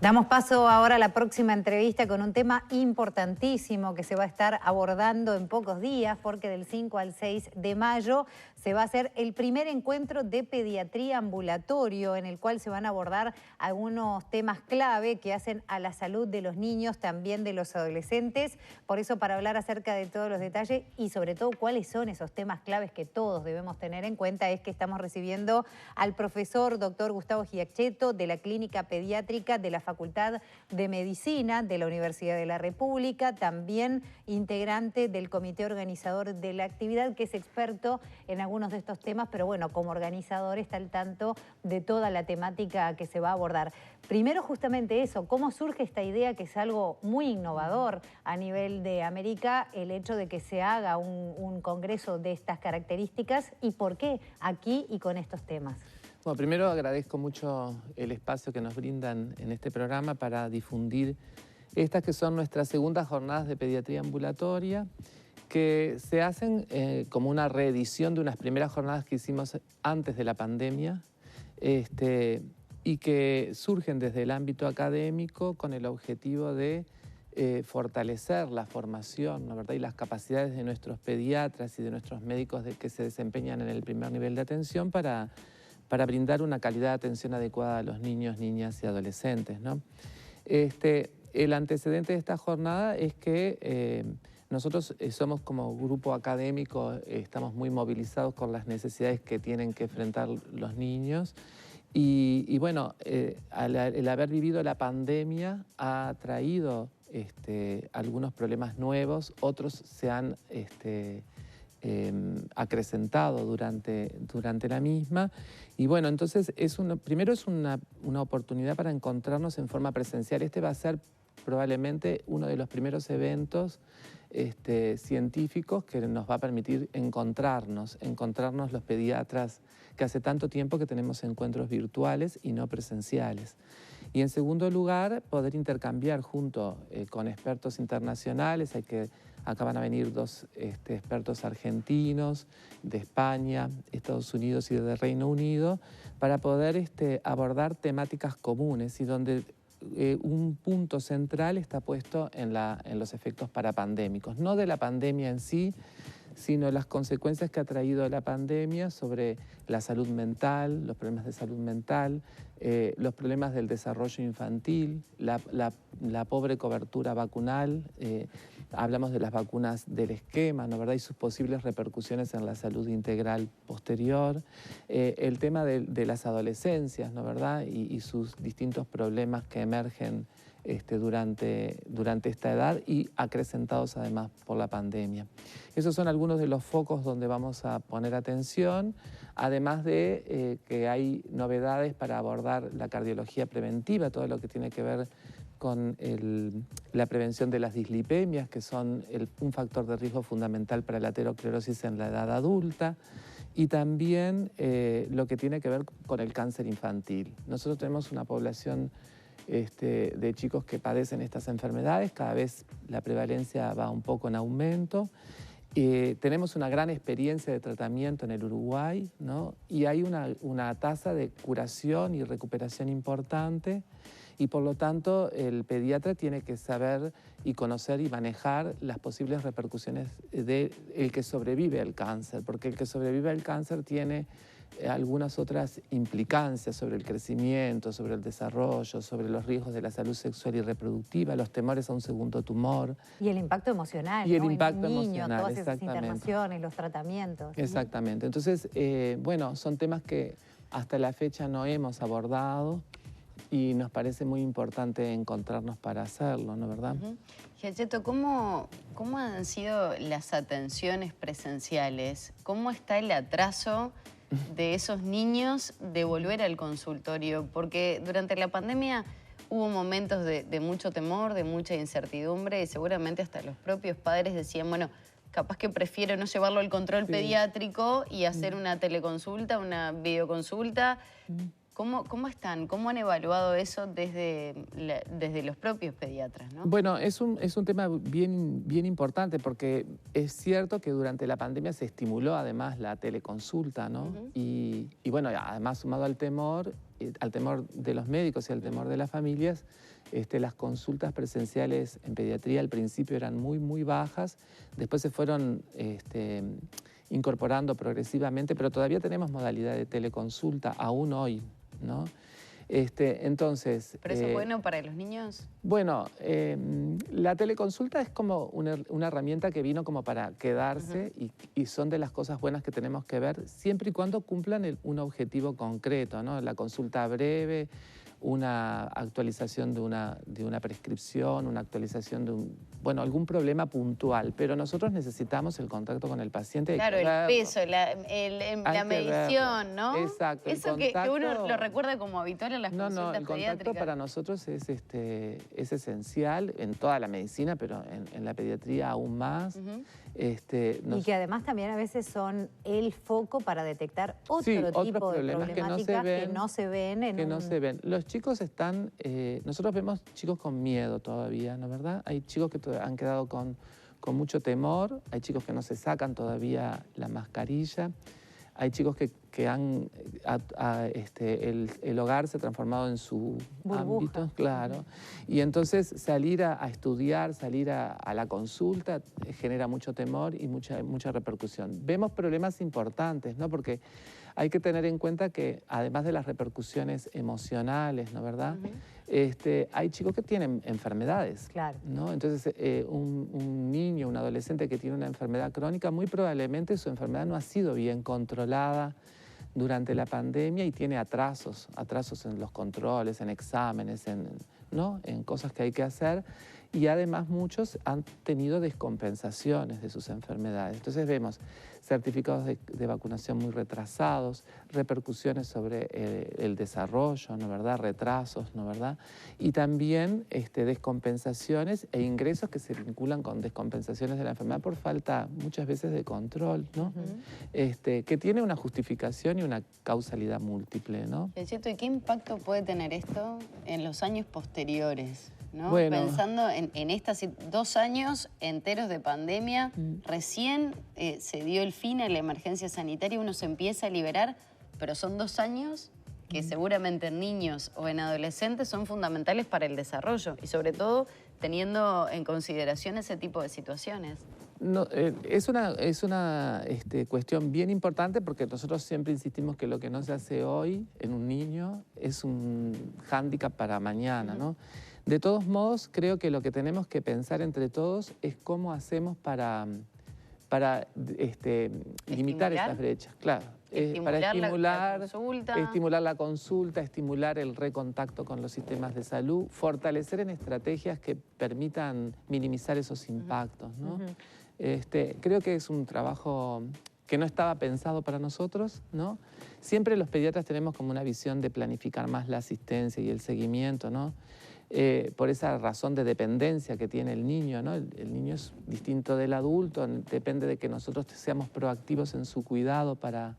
Damos paso ahora a la próxima entrevista con un tema importantísimo que se va a estar abordando en pocos días, porque del 5 al 6 de mayo se va a hacer el primer encuentro de pediatría ambulatorio, en el cual se van a abordar algunos temas clave que hacen a la salud de los niños, también de los adolescentes. Por eso, para hablar acerca de todos los detalles y sobre todo cuáles son esos temas claves que todos debemos tener en cuenta, es que estamos recibiendo al profesor Dr. Gustavo Giacchetto, de la Clínica Pediátrica de la Facultad de Medicina de la Universidad de la República, también integrante del comité organizador de la actividad, que es experto en algunos de estos temas, pero bueno, como organizador está al tanto de toda la temática que se va a abordar. Primero, justamente eso, ¿cómo surge esta idea, que es algo muy innovador a nivel de América, el hecho de que se haga un congreso de estas características, y por qué aquí y con estos temas? Bueno, primero agradezco mucho el espacio que nos brindan en este programa para difundir estas que son nuestras segundas jornadas de pediatría ambulatoria, que se hacen como una reedición de unas primeras jornadas que hicimos antes de la pandemia, y que surgen desde el ámbito académico con el objetivo de fortalecer la formación, ¿no, verdad?, y las capacidades de nuestros pediatras y de nuestros médicos que se desempeñan en el primer nivel de atención para brindar una calidad de atención adecuada a los niños, niñas y adolescentes, ¿no? El antecedente de esta jornada es que nosotros somos como grupo académico, estamos muy movilizados con las necesidades que tienen que enfrentar los niños y bueno, el haber vivido la pandemia ha traído algunos problemas nuevos, otros se han acrecentado durante la misma. Y bueno, entonces primero es una oportunidad para encontrarnos en forma presencial. Este va a ser probablemente uno de los primeros eventos científicos que nos va a permitir encontrarnos los pediatras, que hace tanto tiempo que tenemos encuentros virtuales y no presenciales. Y en segundo lugar, poder intercambiar junto con expertos internacionales. Acá van a venir dos expertos argentinos, de España, Estados Unidos y de Reino Unido, para poder abordar temáticas comunes y donde un punto central está puesto en los efectos parapandémicos, no de la pandemia en sí, sino las consecuencias que ha traído la pandemia sobre la salud mental, los problemas de salud mental, los problemas del desarrollo infantil, la pobre cobertura vacunal, hablamos de las vacunas del esquema, ¿no, verdad?, y sus posibles repercusiones en la salud integral posterior, el tema de las adolescencias, ¿no, verdad?, y sus distintos problemas que emergen durante esta edad y acrecentados además por la pandemia. Esos son algunos de los focos donde vamos a poner atención, además de que hay novedades para abordar la cardiología preventiva, todo lo que tiene que ver con la prevención de las dislipemias, que son un factor de riesgo fundamental para la aterosclerosis en la edad adulta, y también lo que tiene que ver con el cáncer infantil. Nosotros tenemos una población de chicos que padecen estas enfermedades, cada vez la prevalencia va un poco en aumento. Tenemos una gran experiencia de tratamiento en el Uruguay, ¿no? Y hay una tasa de curación y recuperación importante, y por lo tanto el pediatra tiene que saber y conocer y manejar las posibles repercusiones del que sobrevive al cáncer, porque el que sobrevive al cáncer tiene algunas otras implicancias sobre el crecimiento, sobre el desarrollo, sobre los riesgos de la salud sexual y reproductiva, los temores a un segundo tumor. Y el impacto emocional, y el ¿no?, impacto en el niño, emocional, todas esas internaciones, los tratamientos. Exactamente. Entonces, bueno, son temas que hasta la fecha no hemos abordado y nos parece muy importante encontrarnos para hacerlo, ¿no, verdad? Giacchetto, ¿cómo han sido las atenciones presenciales? ¿Cómo está el atraso de esos niños de volver al consultorio? Porque durante la pandemia hubo momentos de mucho temor, de mucha incertidumbre, y seguramente hasta los propios padres decían, bueno, capaz que prefiero no llevarlo al control pediátrico y hacer una teleconsulta, una videoconsulta. ¿Cómo están? ¿Cómo han evaluado eso desde los propios pediatras, ¿no? Bueno, es un tema bien importante porque es cierto que durante la pandemia se estimuló además la teleconsulta, ¿no? Y bueno, además sumado al temor de los médicos y al temor de las familias, las consultas presenciales en pediatría al principio eran muy bajas, después se fueron incorporando progresivamente, pero todavía tenemos modalidad de teleconsulta aún hoy, ¿no? Entonces... ¿Pero eso es bueno para los niños? Bueno, la teleconsulta es como una herramienta que vino como para quedarse y son de las cosas buenas que tenemos que ver siempre y cuando cumplan un objetivo concreto, ¿no? La consulta breve, una actualización de una prescripción, una actualización de algún problema puntual, pero nosotros necesitamos el contacto con el paciente. Claro, el peso, la medición, ¿no? Exacto. Eso que uno lo recuerda como habitual en las consultas el contacto pediátricas. Para nosotros es esencial en toda la medicina, pero en la pediatría aún más. Y que además también a veces son el foco para detectar otro tipo de problemáticas que no se ven. Los chicos están, nosotros vemos chicos con miedo todavía, ¿no es verdad? Hay chicos que han quedado con mucho temor, hay chicos que no se sacan todavía la mascarilla, hay chicos que han, el hogar se ha transformado en su ámbito, claro. Y entonces salir a estudiar, salir a la consulta genera mucho temor y mucha repercusión. Vemos problemas importantes, ¿no? Porque hay que tener en cuenta que además de las repercusiones emocionales, ¿no verdad? Hay chicos que tienen enfermedades, claro, ¿no? Entonces, un niño, un adolescente que tiene una enfermedad crónica, muy probablemente su enfermedad no ha sido bien controlada durante la pandemia y tiene atrasos en los controles, en exámenes, ¿no? En cosas que hay que hacer. Y además muchos han tenido descompensaciones de sus enfermedades. Entonces vemos certificados de vacunación muy retrasados, repercusiones sobre el desarrollo, ¿no verdad? Retrasos, ¿no verdad? Y también descompensaciones e ingresos que se vinculan con descompensaciones de la enfermedad por falta muchas veces de control, ¿no? Que tiene una justificación y una causalidad múltiple, ¿no? Es cierto, ¿y qué impacto puede tener esto en los años posteriores? ¿No? Bueno. Pensando en estos 2 años enteros de pandemia, recién se dio el fin a la emergencia sanitaria, uno se empieza a liberar, pero son 2 años que seguramente en niños o en adolescentes son fundamentales para el desarrollo y sobre todo teniendo en consideración ese tipo de situaciones. No, es una cuestión bien importante porque nosotros siempre insistimos que lo que no se hace hoy en un niño es un hándicap para mañana, ¿no? De todos modos, creo que lo que tenemos que pensar entre todos es cómo hacemos para limitar estas brechas, claro. Para estimular la consulta, estimular el recontacto con los sistemas de salud, fortalecer en estrategias que permitan minimizar esos impactos, ¿no? Creo que es un trabajo que no estaba pensado para nosotros, ¿no? Siempre los pediatras tenemos como una visión de planificar más la asistencia y el seguimiento, ¿no? Por esa razón de dependencia que tiene el niño, ¿no? El niño es distinto del adulto, depende de que nosotros seamos proactivos en su cuidado para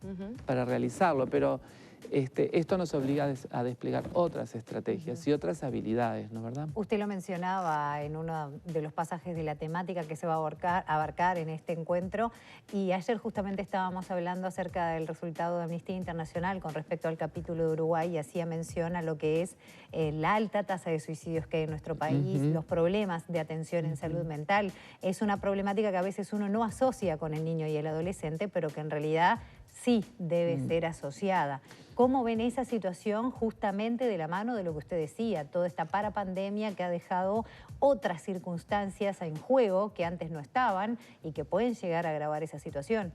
realizarlo, pero esto nos obliga a desplegar otras estrategias y otras habilidades, ¿no verdad? Usted lo mencionaba en uno de los pasajes de la temática que se va a abarcar en este encuentro y ayer justamente estábamos hablando acerca del resultado de Amnistía Internacional con respecto al capítulo de Uruguay y hacía mención a lo que es la alta tasa de suicidios que hay en nuestro país, los problemas de atención en salud mental. Es una problemática que a veces uno no asocia con el niño y el adolescente, pero que en realidad sí debe ser asociada. ¿Cómo ven esa situación justamente de la mano de lo que usted decía, toda esta parapandemia que ha dejado otras circunstancias en juego que antes no estaban y que pueden llegar a agravar esa situación?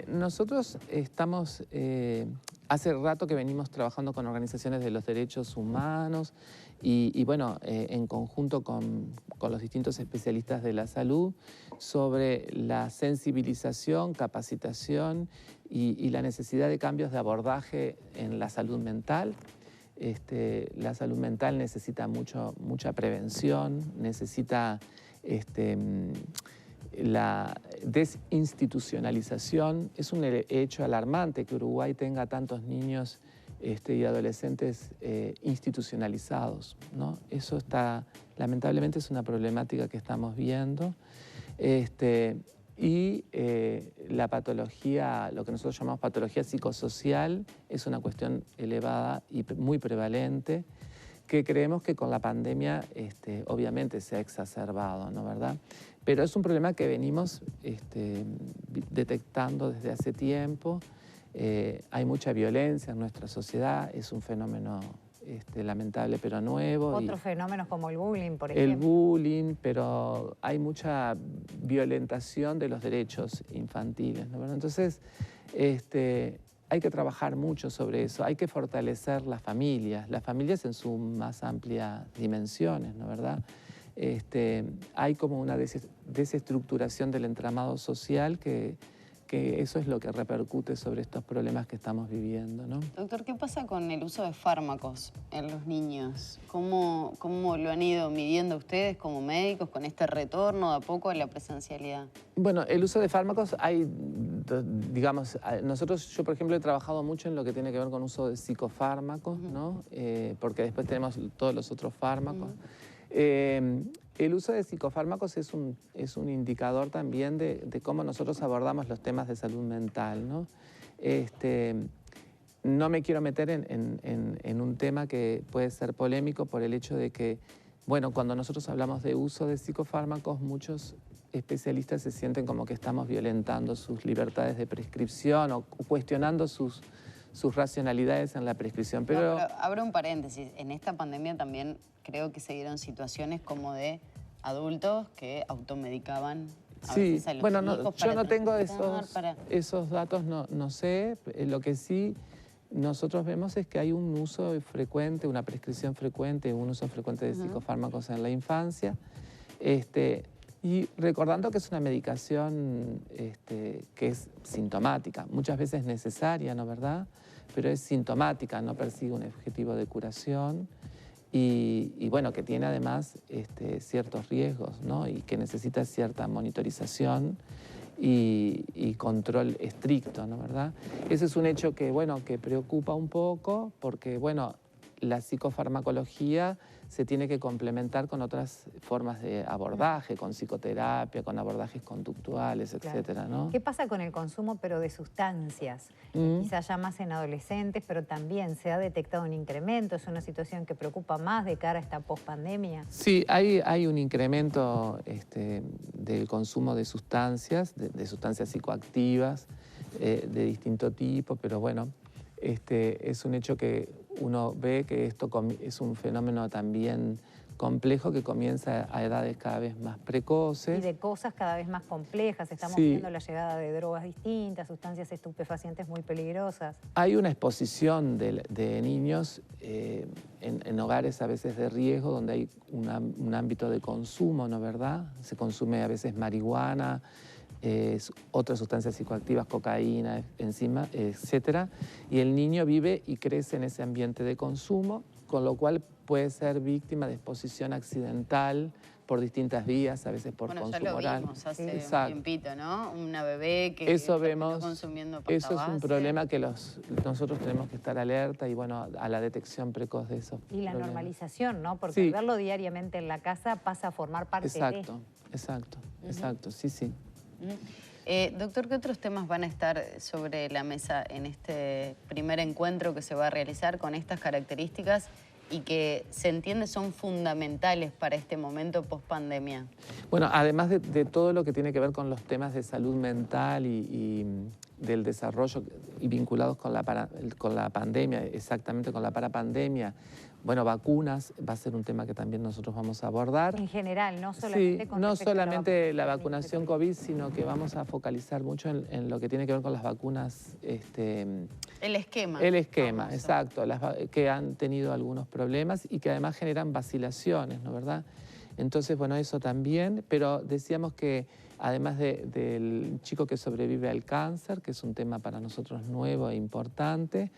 Nosotros estamos, hace rato que venimos trabajando con organizaciones de los derechos humanos y bueno, en conjunto con los distintos especialistas de la salud sobre la sensibilización, capacitación y la necesidad de cambios de abordaje en la salud mental. La salud mental necesita mucha prevención, necesita la desinstitucionalización. Es un hecho alarmante que Uruguay tenga tantos niños y adolescentes institucionalizados, ¿no? Eso está, lamentablemente es una problemática que estamos viendo. La patología, lo que nosotros llamamos patología psicosocial, es una cuestión elevada y muy prevalente, que creemos que con la pandemia obviamente se ha exacerbado, ¿no? ¿Verdad? Pero es un problema que venimos detectando desde hace tiempo. Hay mucha violencia en nuestra sociedad, es un fenómeno lamentable pero nuevo. Otros fenómenos como el bullying, por ejemplo. El bullying, pero hay mucha violentación de los derechos infantiles, ¿no? Entonces, hay que trabajar mucho sobre eso, hay que fortalecer las familias en sus más amplias dimensiones, ¿no? ¿Verdad? Hay como una desestructuración del entramado social que eso es lo que repercute sobre estos problemas que estamos viviendo, ¿no? Doctor, ¿qué pasa con el uso de fármacos en los niños? ¿Cómo lo han ido midiendo ustedes como médicos con este retorno de a poco a la presencialidad? Bueno, el uso de fármacos hay, digamos, yo por ejemplo he trabajado mucho en lo que tiene que ver con uso de psicofármacos, ¿no? Porque después tenemos todos los otros fármacos. El uso de psicofármacos es un indicador también de cómo nosotros abordamos los temas de salud mental, ¿no? No me quiero meter en un tema que puede ser polémico por el hecho de que, bueno, cuando nosotros hablamos de uso de psicofármacos, muchos especialistas se sienten como que estamos violentando sus libertades de prescripción o cuestionando sus racionalidades en la prescripción. Pero abro un paréntesis, en esta pandemia también creo que se dieron situaciones como de adultos que automedicaban a veces a los hijos. Yo no tengo esos datos, no sé. Lo que sí nosotros vemos es que hay un uso frecuente, una prescripción frecuente, un uso frecuente de psicofármacos en la infancia. Y recordando que es una medicación que es sintomática, muchas veces necesaria, ¿no? ¿Verdad? Pero es sintomática, no persigue un objetivo de curación y bueno, que tiene además ciertos riesgos, ¿no? Y que necesita cierta monitorización y control estricto, ¿no? ¿Verdad? Ese es un hecho que, bueno, que preocupa un poco porque, bueno, la psicofarmacología se tiene que complementar con otras formas de abordaje, con psicoterapia, con abordajes conductuales, etcétera, ¿no? ¿Qué pasa con el consumo, pero de sustancias? Quizás ya más en adolescentes, pero también se ha detectado un incremento. ¿Es una situación que preocupa más de cara a esta pospandemia? Sí, hay un incremento del consumo de sustancias, de sustancias psicoactivas de distinto tipo, pero bueno, es un hecho que uno ve que esto es un fenómeno también complejo que comienza a edades cada vez más precoces. Y de cosas cada vez más complejas. Estamos viendo la llegada de drogas distintas, sustancias estupefacientes muy peligrosas. Hay una exposición de niños en hogares a veces de riesgo donde hay un ámbito de consumo, ¿no? ¿Verdad? Se consume a veces marihuana, otras sustancias psicoactivas, cocaína, encima, etcétera, y el niño vive y crece en ese ambiente de consumo, con lo cual puede ser víctima de exposición accidental por distintas vías, a veces por consumo oral. Ya lo vimos hace un tiempito, ¿no? Una bebé que terminó consumiendo pasta eso base. Es un problema que nosotros tenemos que estar alerta y, bueno, a la detección precoz de eso. Y la normalización, ¿no? Porque verlo diariamente en la casa pasa a formar parte de... Exacto, sí. Doctor, ¿qué otros temas van a estar sobre la mesa en este primer encuentro que se va a realizar con estas características y que se entiende son fundamentales para este momento post-pandemia? Bueno, además de todo lo que tiene que ver con los temas de salud mental y del desarrollo y vinculados con la pandemia, exactamente con la parapandemia, bueno, vacunas va a ser un tema que también nosotros vamos a abordar. En general, no solamente con no solamente la vacunación COVID, sino que vamos a focalizar mucho en lo que tiene que ver con las vacunas. El esquema. El esquema, exacto, que han tenido algunos problemas y que además generan vacilaciones, ¿no? ¿Verdad? Entonces, bueno, eso también, pero decíamos que además del chico que sobrevive al cáncer, que es un tema para nosotros nuevo e importante,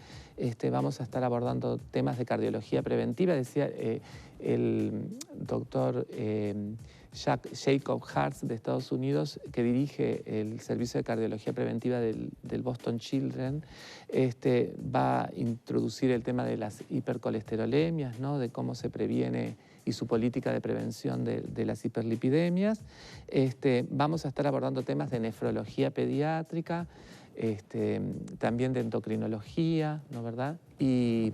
vamos a estar abordando temas de cardiología preventiva. Decía el doctor Jacob Hartz de Estados Unidos, que dirige el Servicio de Cardiología Preventiva del Boston Children, va a introducir el tema de las hipercolesterolemias, ¿no? De cómo se previene y su política de prevención de las hiperlipidemias. Vamos a estar abordando temas de nefrología pediátrica, también de endocrinología, ¿no verdad? Y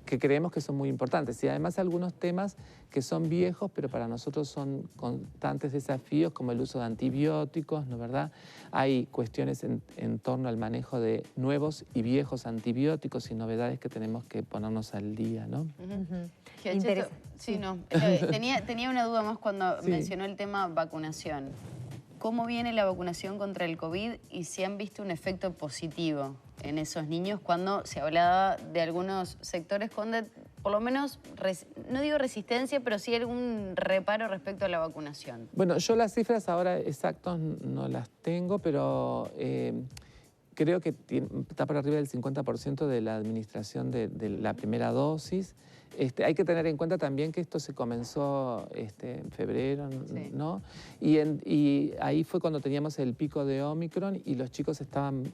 que creemos que son muy importantes. Y además algunos temas que son viejos, pero para nosotros son constantes desafíos, como el uso de antibióticos, ¿no verdad? Hay cuestiones en torno al manejo de nuevos y viejos antibióticos y novedades que tenemos que ponernos al día, ¿no? Sí, no. Tenía una duda más cuando mencionó el tema vacunación. ¿Cómo viene la vacunación contra el COVID y si han visto un efecto positivo en esos niños cuando se hablaba de algunos sectores con, por lo menos, no digo resistencia, pero sí algún reparo respecto a la vacunación? Bueno, yo las cifras ahora exactas no las tengo, pero creo que está por arriba del 50% de la administración de la primera dosis. Hay que tener en cuenta también que esto se comenzó en febrero, ¿no? Y ahí fue cuando teníamos el pico de Omicron y los chicos estaban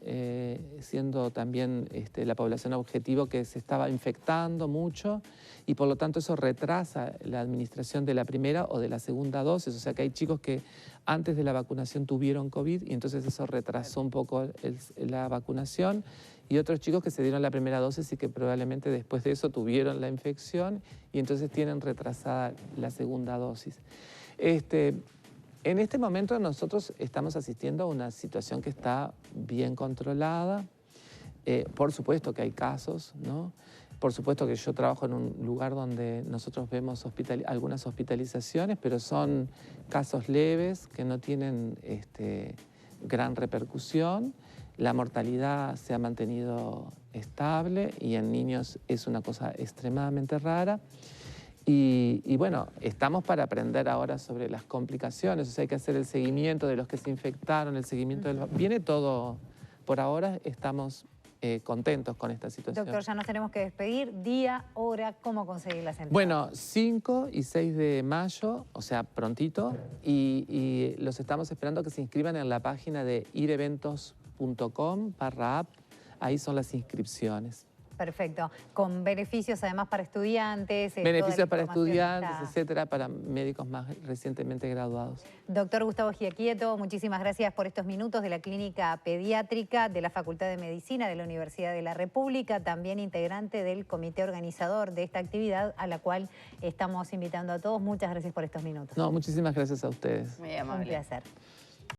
siendo también la población objetivo que se estaba infectando mucho y por lo tanto eso retrasa la administración de la primera o de la segunda dosis. O sea que hay chicos que antes de la vacunación tuvieron COVID y entonces eso retrasó un poco la vacunación. Y otros chicos que se dieron la primera dosis y que probablemente después de eso tuvieron la infección y entonces tienen retrasada la segunda dosis. En este momento nosotros estamos asistiendo a una situación que está bien controlada. Por supuesto que hay casos, ¿no? Por supuesto que yo trabajo en un lugar donde nosotros vemos algunas hospitalizaciones, pero son casos leves que no tienen gran repercusión. La mortalidad se ha mantenido estable y en niños es una cosa extremadamente rara. Y bueno, estamos para aprender ahora sobre las complicaciones, o sea, hay que hacer el seguimiento de los que se infectaron, el seguimiento Viene todo, por ahora estamos contentos con esta situación. Doctor, ya nos tenemos que despedir. Día, hora, ¿cómo conseguir las entradas? Bueno, 5 y 6 de mayo, o sea, prontito, y los estamos esperando que se inscriban en la página de ireventos.com/app, ahí son las inscripciones. Perfecto, con beneficios además para estudiantes. Beneficios para estudiantes, etcétera, para médicos más recientemente graduados. Doctor Gustavo Giaquieto, muchísimas gracias por estos minutos de la Clínica Pediátrica de la Facultad de Medicina de la Universidad de la República, también integrante del comité organizador de esta actividad a la cual estamos invitando a todos. Muchas gracias por estos minutos. No, muchísimas gracias a ustedes. Muy amable. Un placer.